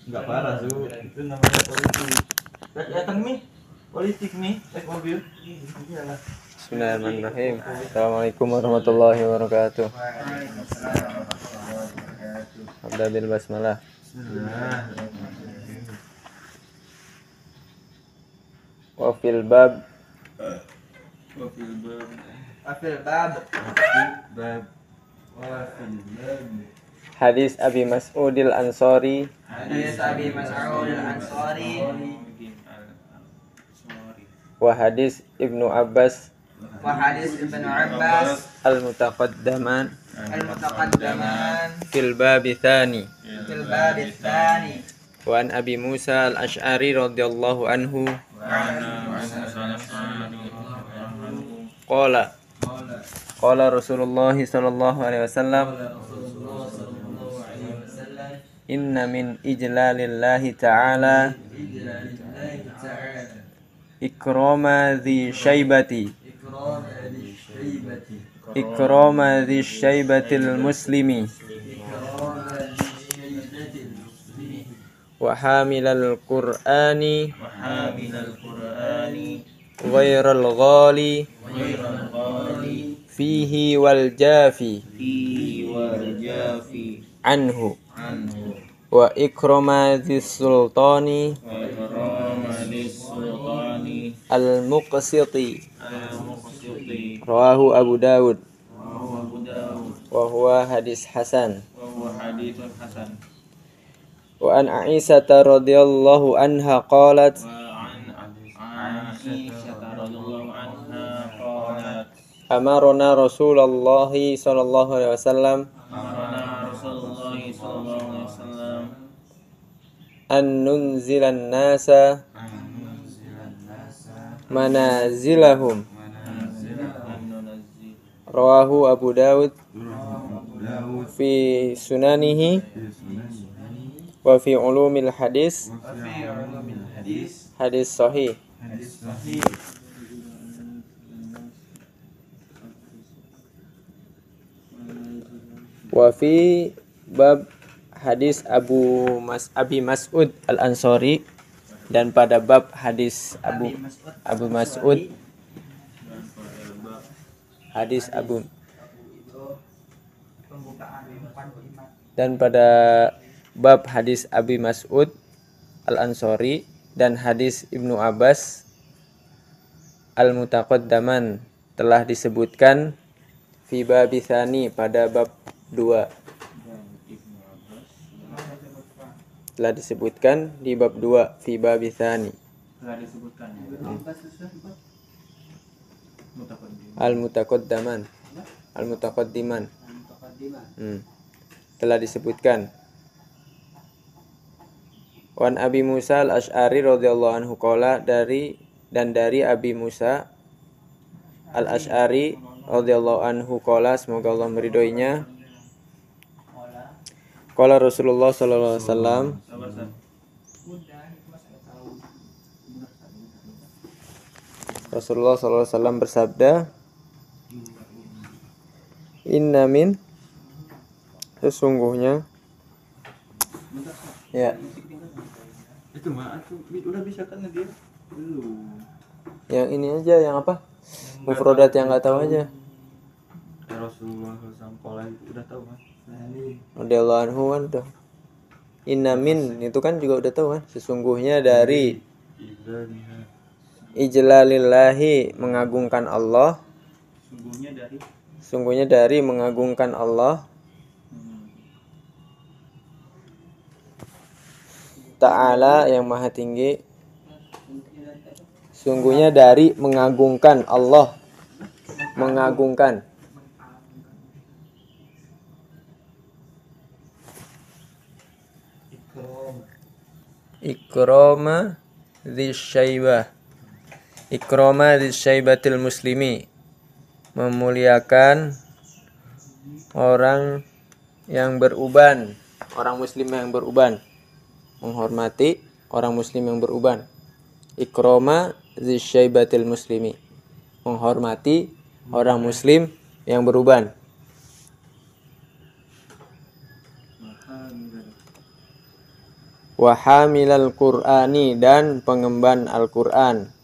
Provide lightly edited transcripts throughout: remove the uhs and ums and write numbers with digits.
Enggak parah tuh, itu namanya politik. Datang nih, politik nih, naik mobil. Iyalah. Bismillahirrahmanirrahim. Assalamualaikum warahmatullahi wabarakatuh. Abda bil basmalah. Wa fil bab hadis Abi Mas'udil Ansari wa hadis Ibnu Abbas al-mutaqaddaman fil babi tsani wa an Abi Musa al-Asy'ari radhiyallahu anhu qala Rasulullah sallallahu alaihi wasallam inna min ijlalillahi ta'ala ikrama dhi syaibati muslimi wa hamilal qur'ani ghairal ghali fihi wal jafi anhu wa ikrama dhis sultani al muqsiti rawahu Abu Dawud wa huwa hadis hasan. Wa an Aisyah radhiyallahu anha qalat amarna Rasulullah sallallahu alaihi wasallam an nunzilan nasa manazilahum rawahu Abu Dawud fi sunanihi wa fi ulumil hadis hadis sahih. Wa fi bab hadis Abi Mas'ud Al-Ansari, dan pada bab hadis Abu Mas'ud dan pada bab hadis Abi Mas'ud Al-Ansari dan hadis Ibnu Abbas al-mutaqaddaman telah disebutkan fi babi tsani pada bab 2. Telah disebutkan di bab 2 fi babi tsani. Al-mutaqaddiman telah disebutkan. Wan Abi Musa al-Asy'ari radhiyallahu anhu qala dari Abi Musa al-Asy'ari radhiyallahu anhu qala, semoga Allah meridhoinya, qala Rasulullah sallallahu alaihi wasallam Rasulullah sallallahu alaihi wasallam bersabda, inna min, sesungguhnya ya Itu mah udah bisa kan dia? Belum. Yang ini aja, yang apa? Mufrodat yang enggak tahu aja. Rasulullah SAW udah tahu kan? Radhiyallahu anhu kan udah. Inna min itu kan juga udah tahu kan? Sesungguhnya dari ijlalillahi mengagungkan Allah. Sungguhnya dari mengagungkan Allah. Ta'ala yang maha tinggi. Sungguhnya dari mengagungkan Allah. Mengagungkan. Ikrama dzisyaibah. Ikrama dzisyaibatil muslimi. Memuliakan orang yang beruban, orang muslim yang beruban. Menghormati orang muslim yang beruban. Ikrama dzisyaibatil muslimi. Menghormati orang muslim yang beruban. wa hamilal Qur'ani dan pengemban Al-Qur'an.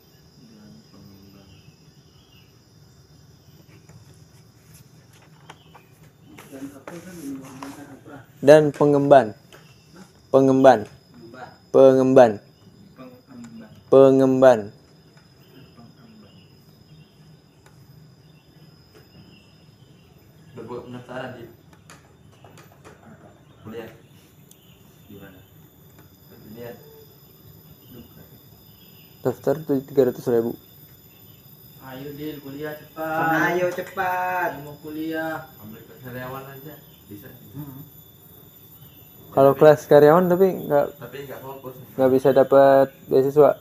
Dan pengemban. Pengemban. Pengemban. Pengemban. Berbuat pendaftaran di kuliah di mana? Kuliah. Daftar tuh 300.000. Ayo Dil, kuliah cepat. Ayo cepat. Mau kuliah. Ambil karyawan aja bisa. Kalau kelas karyawan tapi Tapi nggak fokus. nggak bisa dapat beasiswa.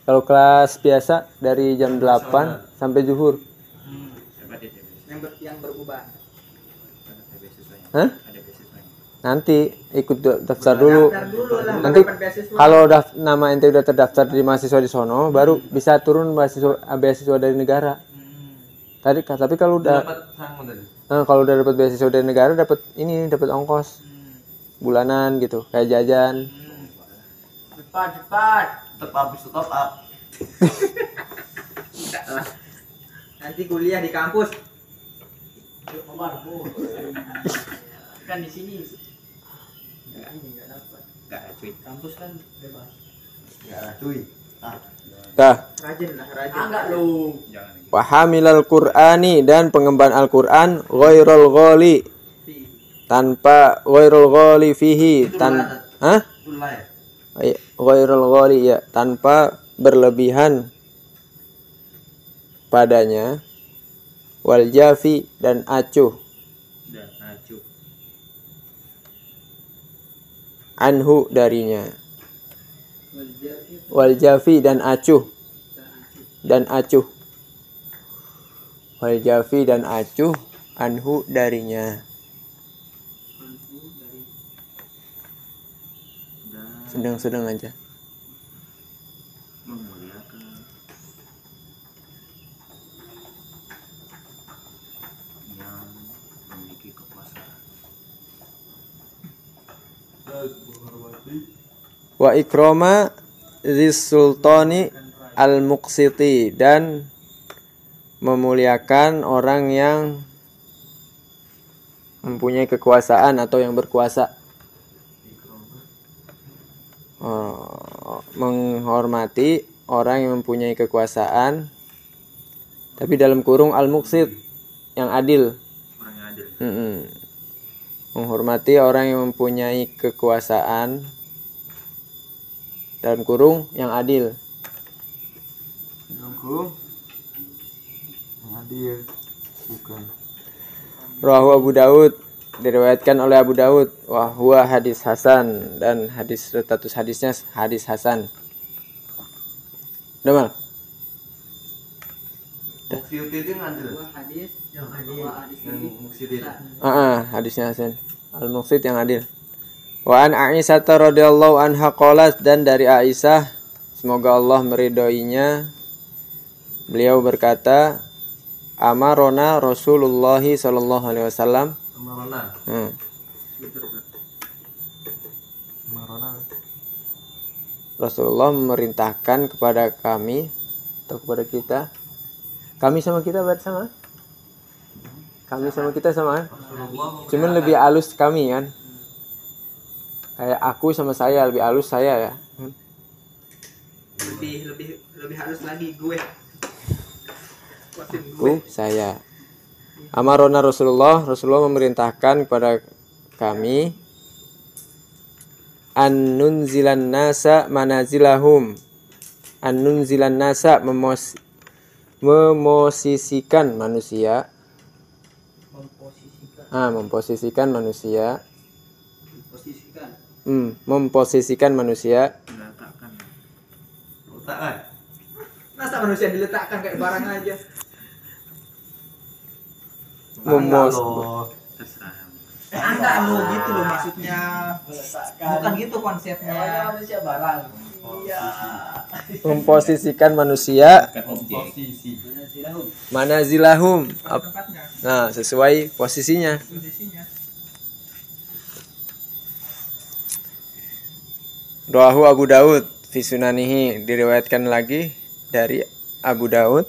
Kalau kelas biasa dari jam 8 sampai zuhur. Yang berubah. Hah? Ada beasiswanya. Nanti ikut daftar dulu. Daftar dulu lah. Nanti dapat beasiswa. kalau nama ente udah terdaftar di mahasiswa di sono, baru bisa turun beasiswa dari negara. Tapi kalau udah Dapat sangu tadi. kalau udah dapat beasiswa dari negara, dapat ongkos bulanan gitu, kayak jajan. Cepat. Top up, top up. Enggak lah. Nanti kuliah di kampus. Yuk, Omar, Bu. Kan di sini. Enggak dapat. Enggak, cuy. Kampus kan bebas. Enggak lah, cuy. Dah. Rajin lah, rajin. Enggak lu. Jangan lagi. Wa hamilal Qur'ani dan pengemban Al-Qur'an ghairul ghali tanpa ghairul ghali fihi Itulah ya. Ghairul ghali ya, tanpa berlebihan padanya, wal jafi dan acuh, Dan acuh. anhu darinya, wal jafi dan acuh, wal jafi dan acuh, anhu darinya. Sedang-sedang aja. Memuliakan yang memiliki kekuasaan. Wa ikrama zis sultani al muqsiti dan memuliakan orang yang mempunyai kekuasaan atau yang berkuasa. Menghormati orang yang mempunyai kekuasaan, tapi dalam kurung al muqsit yang adil. Orang yang adil. Menghormati orang yang mempunyai kekuasaan dalam kurung yang adil. Dalam kurung. Adil. Bukan. Rawahu Abu Daud, diriwayatkan oleh Abu Daud, wa huwa hadis hasan, dan status hadisnya hadis hasan. Udah mal? Muksiuti itu yang adil. Hadis Yang adil. Yang muksiuti. Hadisnya hasan. Al-Muqsit yang adil. Wa an Aisyah radhiyallahu anha qalat, dan dari Aisyah semoga Allah meridhoinya, beliau berkata, amarona Rasulullah sallallahu alaihi wasallam. Marona. Marona. Rasulullah memerintahkan kepada kami atau kepada kita. Kami sama kita berarti sama? Kami sama kita sama kan? Cuman lebih halus kami kan? Kayak aku sama saya lebih halus saya ya. lebih halus lagi gue. Aku saya. Amarona Rasulullah memerintahkan kepada kami an-nunzilan nasa manazilahum. An-nunzilan nasa memosisikan manusia. Memposisikan manusia. Memposisikan manusia. Meletakkan. Letakkan. Masa manusia diletakkan kayak barang aja? Terserah. Enggak lo gitu loh maksudnya. Bukan gitu konsepnya. Manusia barang. Iya. Memposisikan manusia Posisi. manazilahum. Tempatnya, Nah, sesuai posisinya. posisinya. Rawahu Abu Daud fi sunanihi, diriwayatkan lagi dari Abu Daud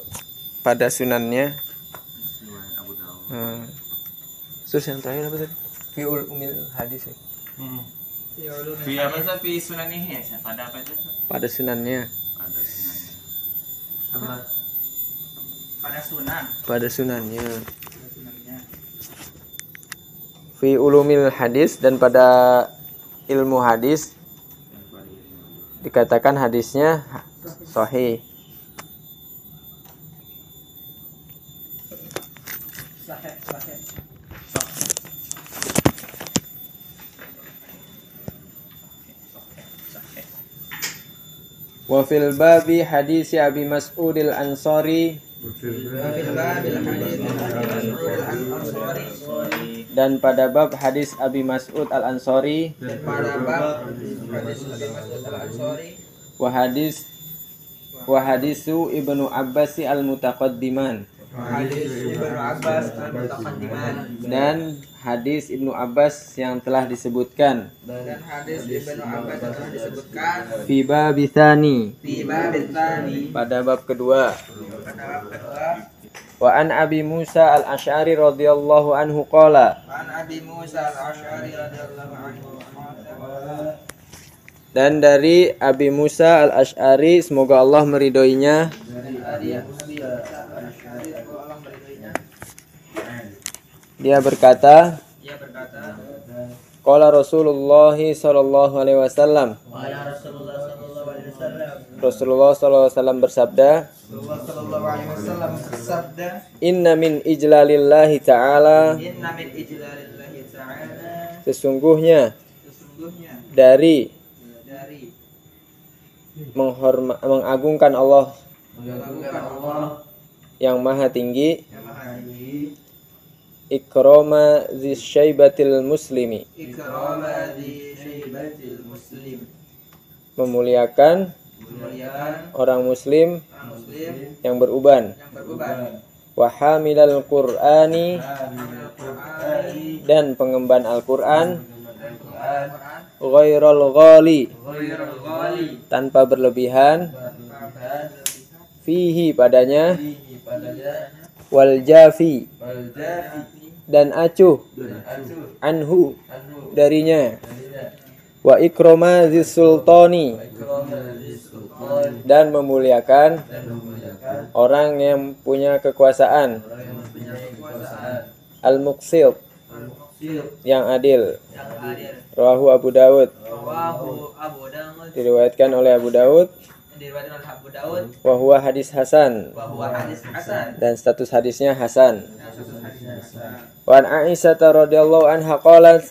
pada sunannya. Abu Daud. Terus yang terakhir apa tadi? Fi umil hadis ya. Fi apa sih? Fi sunanihi ya? Pada apa itu? Pada sunannya. Pada sunannya. Apa? Pada sunan. Pada sunannya. Pada sunannya. Fi ulumil hadis, dan pada ilmu hadis dikatakan hadisnya sahih. Sahih. Wa fil babi hadis Abi Mas'udil Ansari, dan pada bab hadis Abi Mas'ud Al Ansari, wa hadisu Ibnu Abbas Al Mutaqaddiman, dan hadis Ibnu Abbas yang telah disebutkan. Fi babi tsani, pada bab kedua. Wa an Abi Musa Al-Asy'ari radhiyallahu anhu qala, dan dari Abi Musa Al-Asy'ari, semoga Allah meridhoinya, dia berkata, qala Rasulullah sallallahu alaihi wasallam, Rasulullah sallallahu alaihi wasallam bersabda, Inna min ijlalillahi ta'ala, sesungguhnya dari mengagungkan Allah yang maha tinggi, ikrama zisyaibatil muslimi, memuliakan orang muslim yang beruban, wa hamilal qur'ani, dan pengemban Al-Qur'an, ghairal ghali, tanpa berlebihan, fihi, padanya, wal jafi, dan acuh, anhu, darinya, wa ikrama zis sultani, dan memuliakan orang yang punya kekuasaan, al-muqsit, yang adil. Rawahu Abu Daud, diriwayatkan oleh Abu Daud, wa huwa hadis hasan, dan status hadisnya hasan. Wa an Aisyah radhiyallahu anha qalat,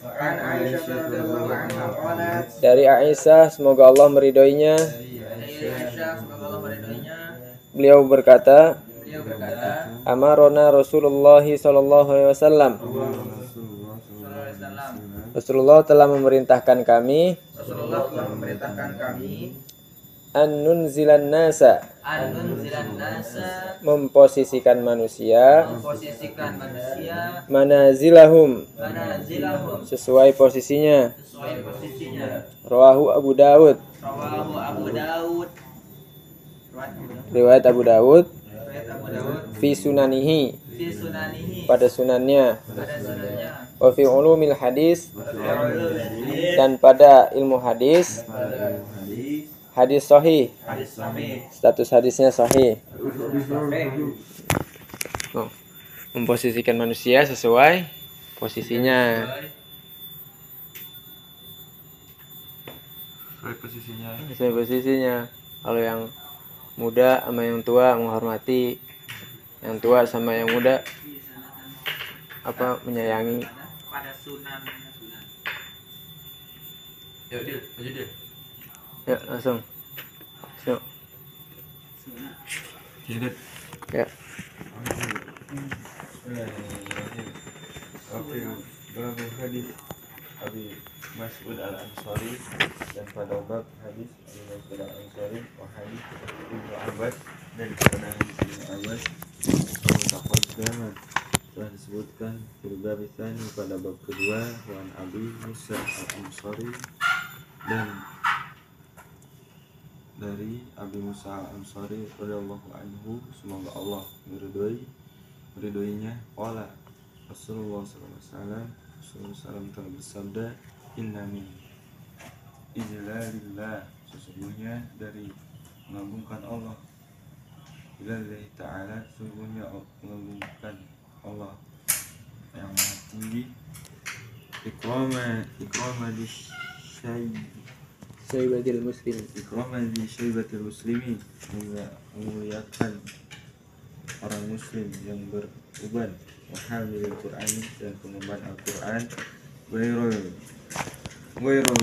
dari Aisyah, semoga Allah meridhoinya, beliau berkata, amarona Rasulullah sallallahu alaihi wasallam, Rasulullah telah memerintahkan kami, an nunzilan nasa, memposisikan manusia, manazilahum, sesuai posisinya. Rawahu Abu Daud, riwayat Abu Daud, fi sunanihi, pada sunannya, wa fi ulumil hadis, dan pada ilmu hadis, hadis sahih, status hadisnya sahih. Memposisikan manusia sesuai posisinya. Sesuai posisinya. Kalau yang muda sama yang tua menghormati, yang tua sama yang muda menyayangi. Pada sunan. Yuk, Dil, maju Dil. Ya, langsung. Ya. Oke, berapa hadis Abi Mas'ud Al Ansari, dan pada bab hadis Abi Mas'ud Al Ansari, wa hadis Ibnu Abbas, dan pada hadis Ibnu Abbas, Al-Mutaqaddiman, telah disebutkan fil bab tsani, pada bab kedua, wa an Abi Musa Al Ansari, dan dari Abi Musa Al-Ansari radhiyallahu anhu, semoga Allah meridhoinya, qala Rasulullah SAW telah bersabda, inna min ijlalillah, sesungguhnya dari mengagungkan Allah, ilallahi ta'ala, sesungguhnya mengagungkan Allah yang maha tinggi, ikrama di Syaibatil muslim. syaibatil muslimi, memuliakan orang muslim yang beruban, wa hamilul Qur'an, dan pengemban Al-Qur'an, ghairul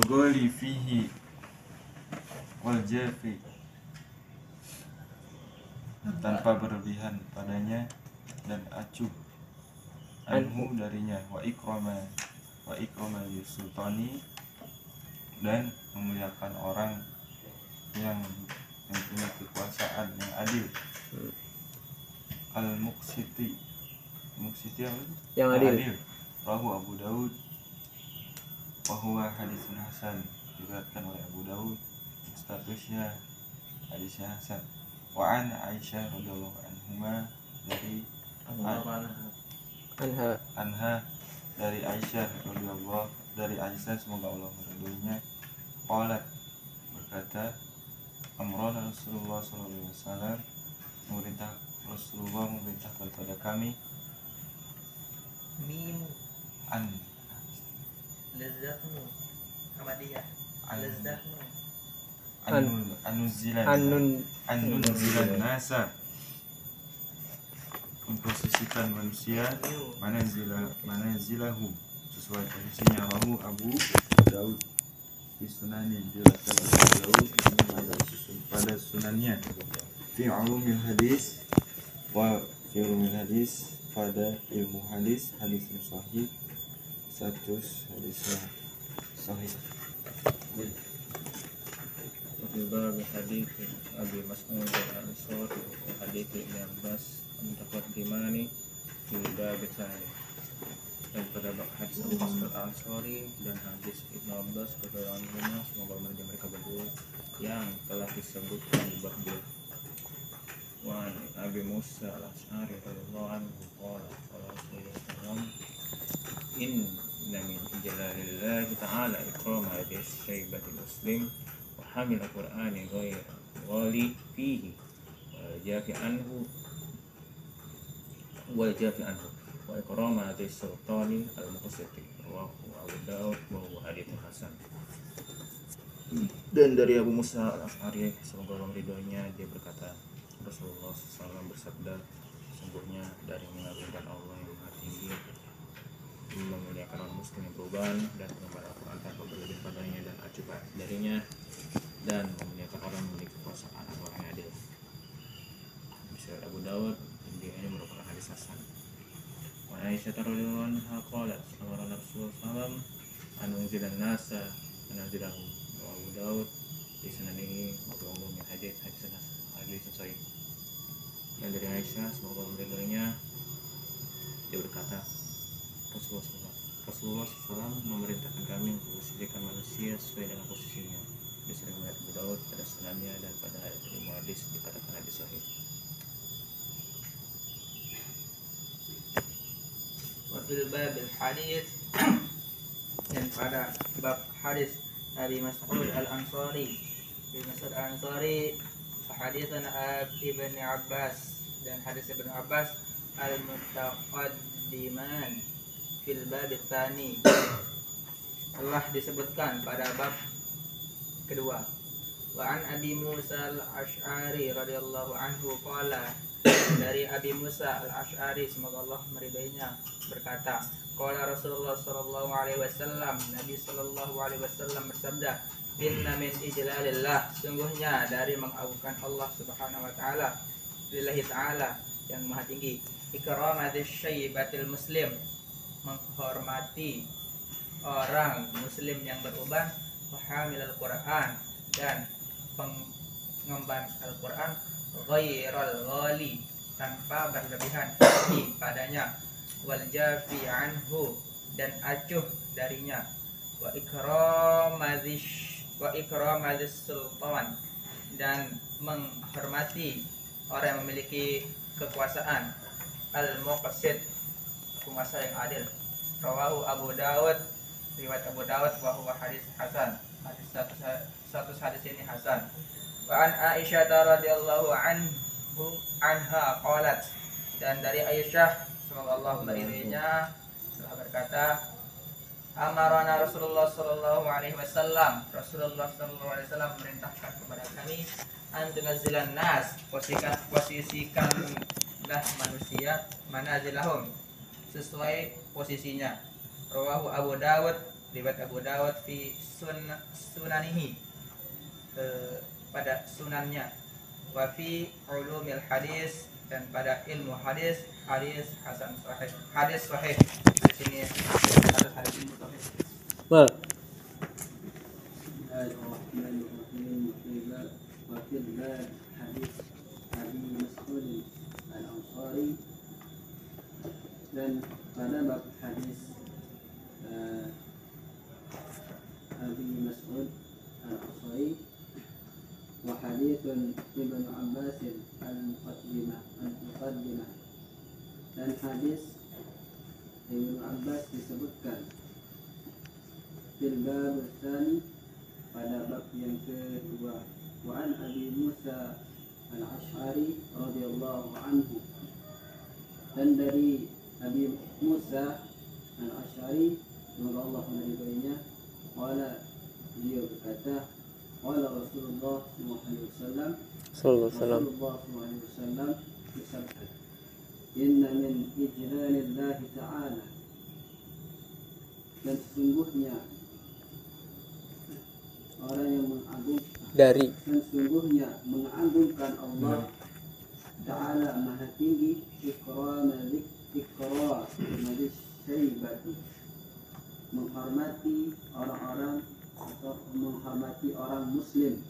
ghali fihi wal jafi, tanpa berlebihan padanya dan acuh anhu darinya, wa ikrama sultani, dan memuliakan orang yang punya kekuasaan yang adil, al-muqsiti apa? Yang adil. Rahu Abu Daud, wa huwa haditsun hasan, diriwayatkan oleh Abu Daud, statusnya hadisnya hasan. Wa an Aisyah radhiyallahu anhuma, anha dari Aisyah radhiyallahu, dari Aisyah semoga Allah meridhoinya, qalat, berkata, amrana Rasulullah sallallahu alaihi wasallam, Rasulullah memerintahkan kepada kami, Mim an lezatmu Ahmadiyah An- lezatmu anunzilan nasa, memposisikan manusia manazilahum, sesuai posisinya. Rahu Abu Daud di sunannya, diriwayatkan oleh Abu Daud pada sunannya, fi ulumil hadis pada ilmu hadis yang sahih, status hadisnya sahih. Bab hadits Abi Mas'ud al-Ansari wa hadits Ibn Abbas mutaqaddimani fi bab tsani. Dan pada bab hadis Abu Mas'ud al-Ansari dan hadis Ibn Abbas radhiyallahu, semoga mereka berdua, yang telah disebutkan di bab dia. Wa Abi Musa al-Asy'ari radhiyallahu anhu qala Rasulullah sallallahu, inna min jalalillahi ta'ala ikram hadis syaibatil muslim wa hamil al-Qur'ani ghali fihi wal jafi anhu wa ikrama hadis sultani al-muqsiti, rawahu Abu Daud wa huwa hadits hasan. Dan dari Abu Musa al-Asy'ari semoga Allah ridhoinya, dia berkata, Rasulullah SAW bersabda, sesungguhnya dari mengagungkan Allah yang maha tinggi, memuliakan orang muslim yang beruban, dan mengemban Al-Quran tanpa berlebihan padanya dan acuh darinya, dan memuliakan orang yang memiliki kekuasaan atau orang yang adil. Bisa Abu Daud, dia ini merupakan hadis hasan. Wa Aisyah radhiyallahu anha qalat, amara Rasulullah SAW an unzilan nasa anazilahu, wa Abu Daud di sanadihi wa umumnya hadis sahih. Dan dari Aisyah semoga Allah meridhoinya, dia berkata, Rasulullah SAW memerintahkan kami untuk memposisikan manusia sesuai dengan posisinya. Bisa melihat Abu Daud pada sunannya, dan pada ilmu hadis dikatakan hadis sahih. wa fil babil hadis, dan pada bab hadis Abi Mas'ud al-Ansari, haditsana Ibn Abbas, dan hadis Ibn Abbas al-mutaqaddiman fil bab tsani, telah disebutkan pada bab kedua. Wa an Abi Musa al-Asy'ari radhiyallahu anhu qala, dari Abi Musa al-Asy'ari semoga Allah meridainya berkata, qala Rasulullah sallallahu alaihi wasallam, Nabi sallallahu alaihi wasallam bersabda, inna min ijlalillah, sungguhnya dari mengagungkan Allah subhanahu wa ta'ala, lillahi ta'ala yang maha tinggi, ikramati syaibatil muslim, menghormati orang muslim yang beruban, wa hamilal Qur'an, dan pengemban Al-Quran, ghairal ghali, tanpa berlebihan padanya, wal jafi anhu, dan acuh darinya, wa ikramadzis sultan, dan menghormati orang yang memiliki kekuasaan, al-muqsid, penguasa yang adil. Rawahu Abu Dawud, riwayat Abu Dawud, wa huwa hadis hasan. Status hadis ini hasan. Wa an Aisyah radhiyallahu anha qalat, dan dari Aisyah semoga Allah meridainya telah berkata, amarana Rasulullah sallallahu alaihi wasallam, Rasulullah sallallahu alaihi wasallam memerintahkan kepada kami antunazzilan nas, posisikanlah manusia manazilahum, sesuai posisinya. Rawahu Abu Dawud, riwayat Abu Dawud fi sunanihi, pada sunannya, wa fi ulumil hadis, dan pada ilmu hadis hasan sahih, hadis sahih. Di sini harus hadis ini sahih. Mal. Bismillahirrahmanirrahim. Wa fil bab hadis Abi Mas'ud al-Ansari, dan pada bab hadis Abi Mas'ud al-Ansari wa hadithun Ibn Abbas al-Muqaddimah, dan hadis Ibn Abbas disebutkan fil bab tsani, pada bab yang kedua. Wa an Abi Musa al-Ash'ari radhiyallahu anhu, dan dari Abi Musa al-Ash'ari semoga Allah meridainya, qala, beliau berkata, qala Rasulullah sallallahu alaihi wasallam, Rasulullah sallallahu alaihi wasallam bersabda, inna min ijlalillahi ta'ala, dan sesungguhnya orang yang Dari dan sesungguhnya mengagungkan Allah Ta'ala maha tinggi, ikram syaibati, menghormati orang-orang atau menghormati orang muslim,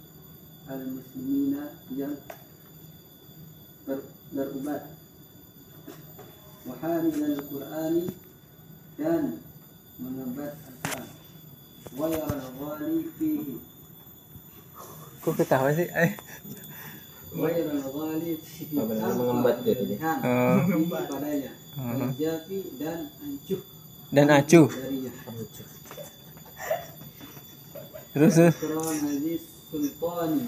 al-muslimina, yang berubat, wa hamilal Qur'ani, dan mengembat Al-Quran, wa yaral ghali fihi, kok ketawa sih? wa yaral ghali fihi, mengembat dia tadi. fihi padanya, al-jafi, dan ancuh, Dan acuh. darinya. Terus Ikram hadis sultani,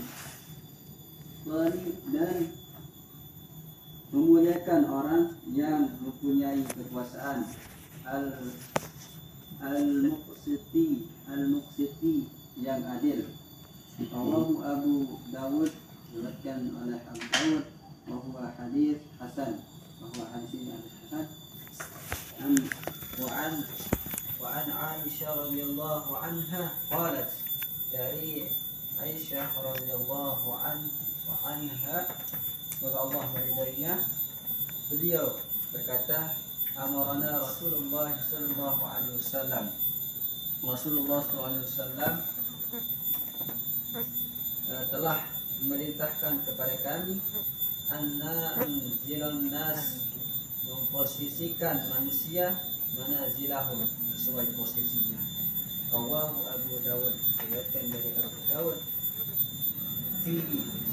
dan memuliakan orang yang mempunyai kekuasaan, al-muqsiti, yang adil. Rawahu Abu Dawud, diriwayatkan oleh Abu Dawud, wa huwa hadis hasan, bahwa hadis ini hadis hasan. Wa an Aisyah radhiyallahu anha qalat, dari Aisyah radhiyallahu anha semoga Allah meridainya, beliau berkata, amarana Rasulullah sallallahu alaihi wasallam, Rasulullah sallallahu alaihi wasallam telah memerintahkan kepada kami anna anzilan nas, memposisikan manusia manazilahum, sesuai posisinya. Rawahu Abu Dawud, diriwayatkan dari Abu Dawud, fi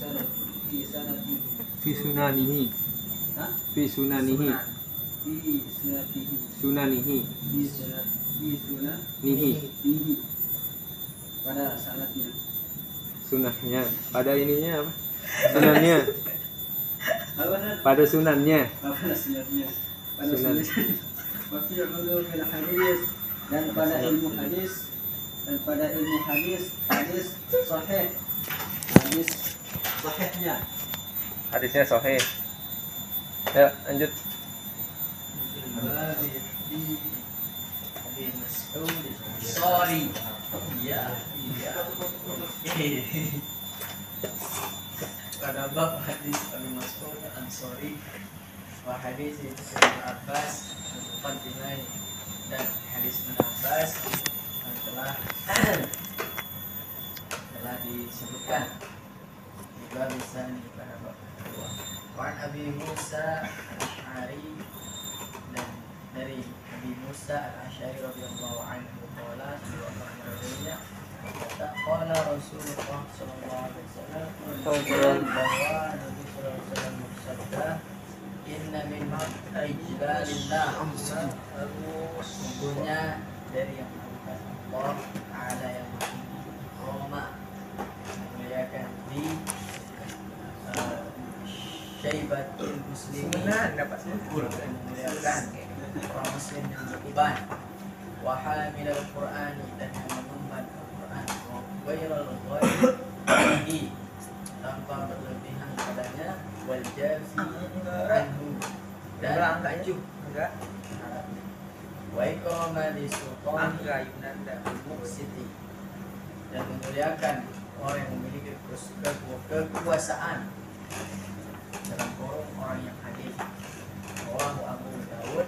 sanatihi, fi sunanihi. Hah? Fi sunanihi. fi sunatihi, Sunanihi. Nihi. fihi, pada sanatnya. Sunahnya. Pada ininya apa? Sunannya. Pada sunannya. Pada sunatnya. Pada Sunan. sunatnya. Wa fi ulumil hadis, dan pada ilmu hadis, hadis sahih, hadis sahihnya. Hadisnya sahih. Ya, lanjut. Sorry. Iya. Pada bab hadis Abi Mas'ud al-Ansari wa hadis Ibnu Abbas al-Muqaddimah, dan hadis Ibnu Abbas yang telah disebutkan di bab ini pada bab kedua. Wa an Abi Musa al-Ash'ari, dan dari Abi Musa al-Ash'ari radhiyallahu anhu qala, Qala Rasulullah sallallahu alaihi wasallam bahwa Nabi sallallahu alaihi wasallam bersabda, inna min ijlalillah, sesungguhnya dari yang mengagungkan Allah Ta'ala yang Roma memuliakan di syaibatul muslimin, dapat memuliakan orang muslim yang beriman, wa hamilal qur'ani, dan yang mengemban Al-Quran, wa ghairal ghaibi, tanpa berlebihan padanya, wal jafi anhu, dan enggak wa iqama li sultani Yunanda muqsiti, dan memuliakan orang yang memiliki kekuasaan, dalam kurung orang yang hadir. Rawahu Abu Dawud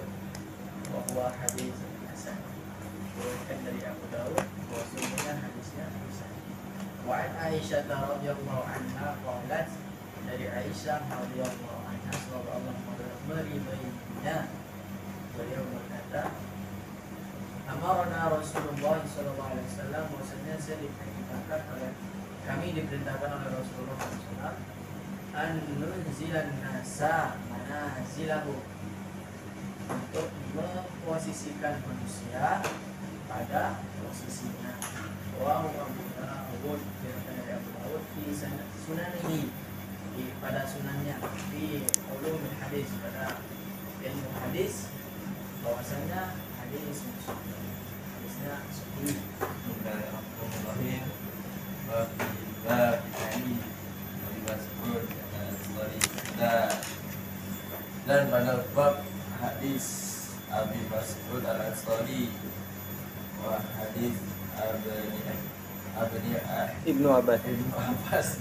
wa huwa hadis hasan. Diriwayatkan dari Abu Dawud bahwa sesungguhnya hadisnya hasan. Wa an Aisyah radhiyallahu anha qalat, dari Aisyah radhiyallahu anha, semoga Allah meridainya, beliau berkata, amarna Rasulullah sallallahu alaihi wasallam, bahwasanya saya diperintahkan oleh kami diperintahkan oleh Rasulullah SAW an nunzilan nasa manazilahu, untuk memposisikan manusia pada posisinya. Wa Abu Dawud, dari Abu Dawud di sunanihi, pada sunannya, di ulumul hadis, pada ilmu hadis, bahwasanya hadis hadisnya sahih. Bismillahirrahmanirrahim. Bab Abi Mas'ud al-Ansari, dan pada bab hadis Abi Mas'ud al-Ansari wa hadis Ibnu Abbas. Ibnu Abbas,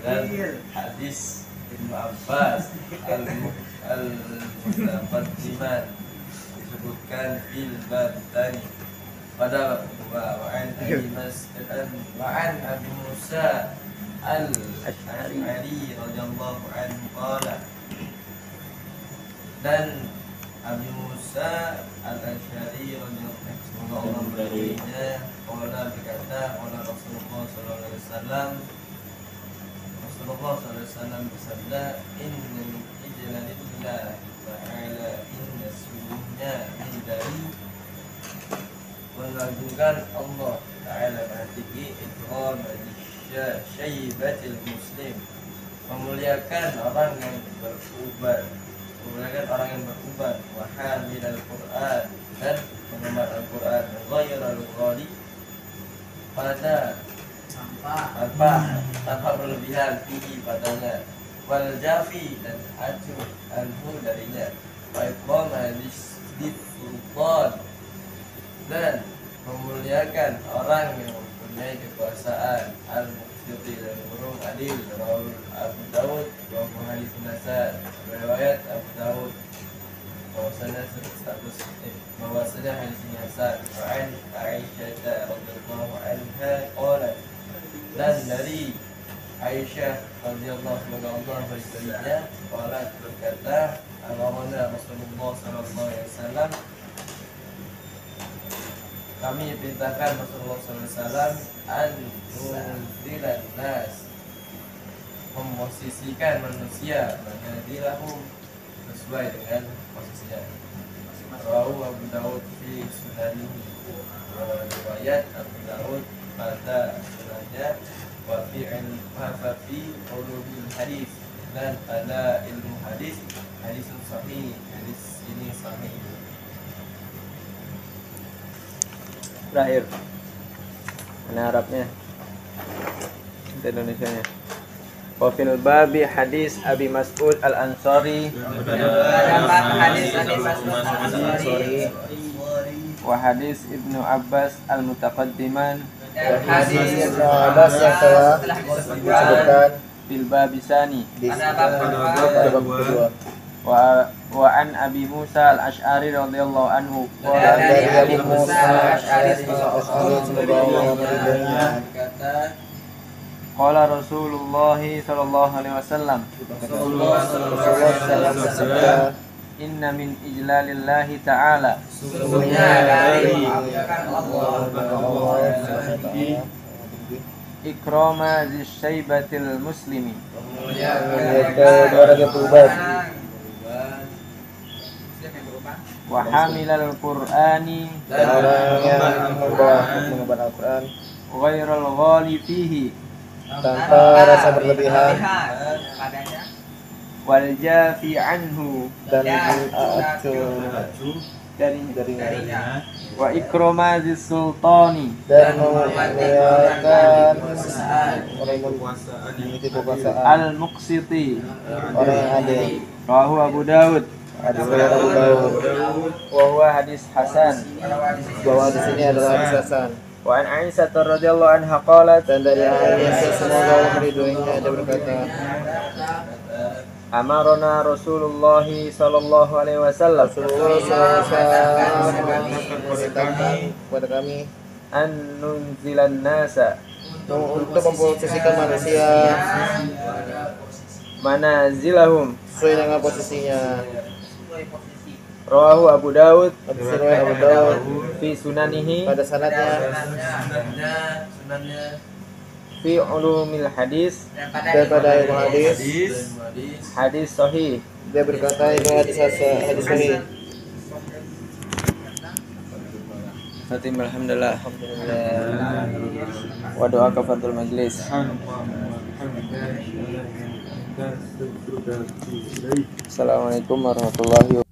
dan hadis Ibnu Abbas al-Muqaddiman, disebutkan fil bab tani pada wa an Abi Musa al-Ash'ari radhiyallahu anhu qala, dan Abi Musa al-Ash'ari radhiyallahu anhu, semoga Allah meridainya, qala, berkata, qala Rasulullah sallallahu alaihi wasallam, Rasulullah sallallahu alaihi wasallam bersabda, inna min ijlalillah ta'ala, inna sungguhnya min dari mengagungkan Allah Ta'ala berarti ikram syaibatil muslim, memuliakan orang yang beruban, wa hamilal Qur'an, dan mengemban Al-Quran, ghairal ghali, pada tanpa berlebihan, fihi padanya, wal jafi, dan acuh anhu darinya, wa iqama lis-sultan, dan memuliakan orang yang mempunyai kekuasaan, al-muqsiti, dan burung adil. Rawahu Abu Dawud wa hadis hasan, riwayat Abu Dawud, bahwasanya hadis ini hasan. Wa an Aisyah radhiyallahu anha qalat, dan dari Aisyah radhiyallahu anha bersabda, qalat, berkata, amarna Rasulullah sallallahu alaihi wasallam, kami perintahkan Rasulullah SAW an nunzilan nas, memposisikan manusia, manazilahum, sesuai dengan posisinya. Rawahu Abu Dawud fi sunanihi, riwayat Abu Dawud pada sunannya, wa fi ulumil hadis, dan pada ilmu hadis, hadisun sahih, hadis ini sahih. Terakhir, mana Arabnya? Bahasa Indonesianya. Wa fil babi hadis Abi Mas'ud al-Ansari, hadis Abi Mas'ud al-Ansari, wa hadis Ibnu Abbas al-Mutaqaddiman, dan hadis Ibnu Abbas yang telah disebutkan fil babi sani, pada bab pada bab kedua. wa an Abi Musa al-Ash'ari radhiyallahu anhu Dan qala, dari Abu Musa al-Ash'ari semoga Allah meridainya, Kata qala Rasulullah sallallahu alaihi wasallam, Rasulullah SAW bersabda, inna min ijlalillahi ta'ala Sesungguhnya dari memuliakan Allah ikrama zisyaibatil muslimi memuliakan orang yang berubah wa hamilal qur'ani dan orang yang mengemban Al-Quran ghairal ghali fihi tanpa rasa berlebihan padanya wal jafi anhu dan acuh darinya wa ikrama sultani dan memuliakan orang yang memiliki kekuasaan al muqsiti orang yang adil rawahu Abu Daud Abu Dawud wa huwa hadis hasan bahwa di sini adalah hadis hasan. wa an Aisyah radhiyallahu anha qalat Dan dari Aisyah semoga Allah meridhoinya dia berkata, amarona Rasulullah sallallahu alaihi wasallam Rasulullah SAW memerintahkan kepada kami an nunzilan nasa untuk memposisikan manusia manazilahum sesuai dengan posisinya. rawahu Abu Daud Hadis riwayat Abu Dawud fi sunanihi pada sanadnya sunannya fi ulumil hadis daripada ilmu hadis hadis sahih. dia berkata ini hadis sahih. Fatim alhamdulillah wa doa kafaratul majlis. Assalamualaikum warahmatullahi wabarakatuh.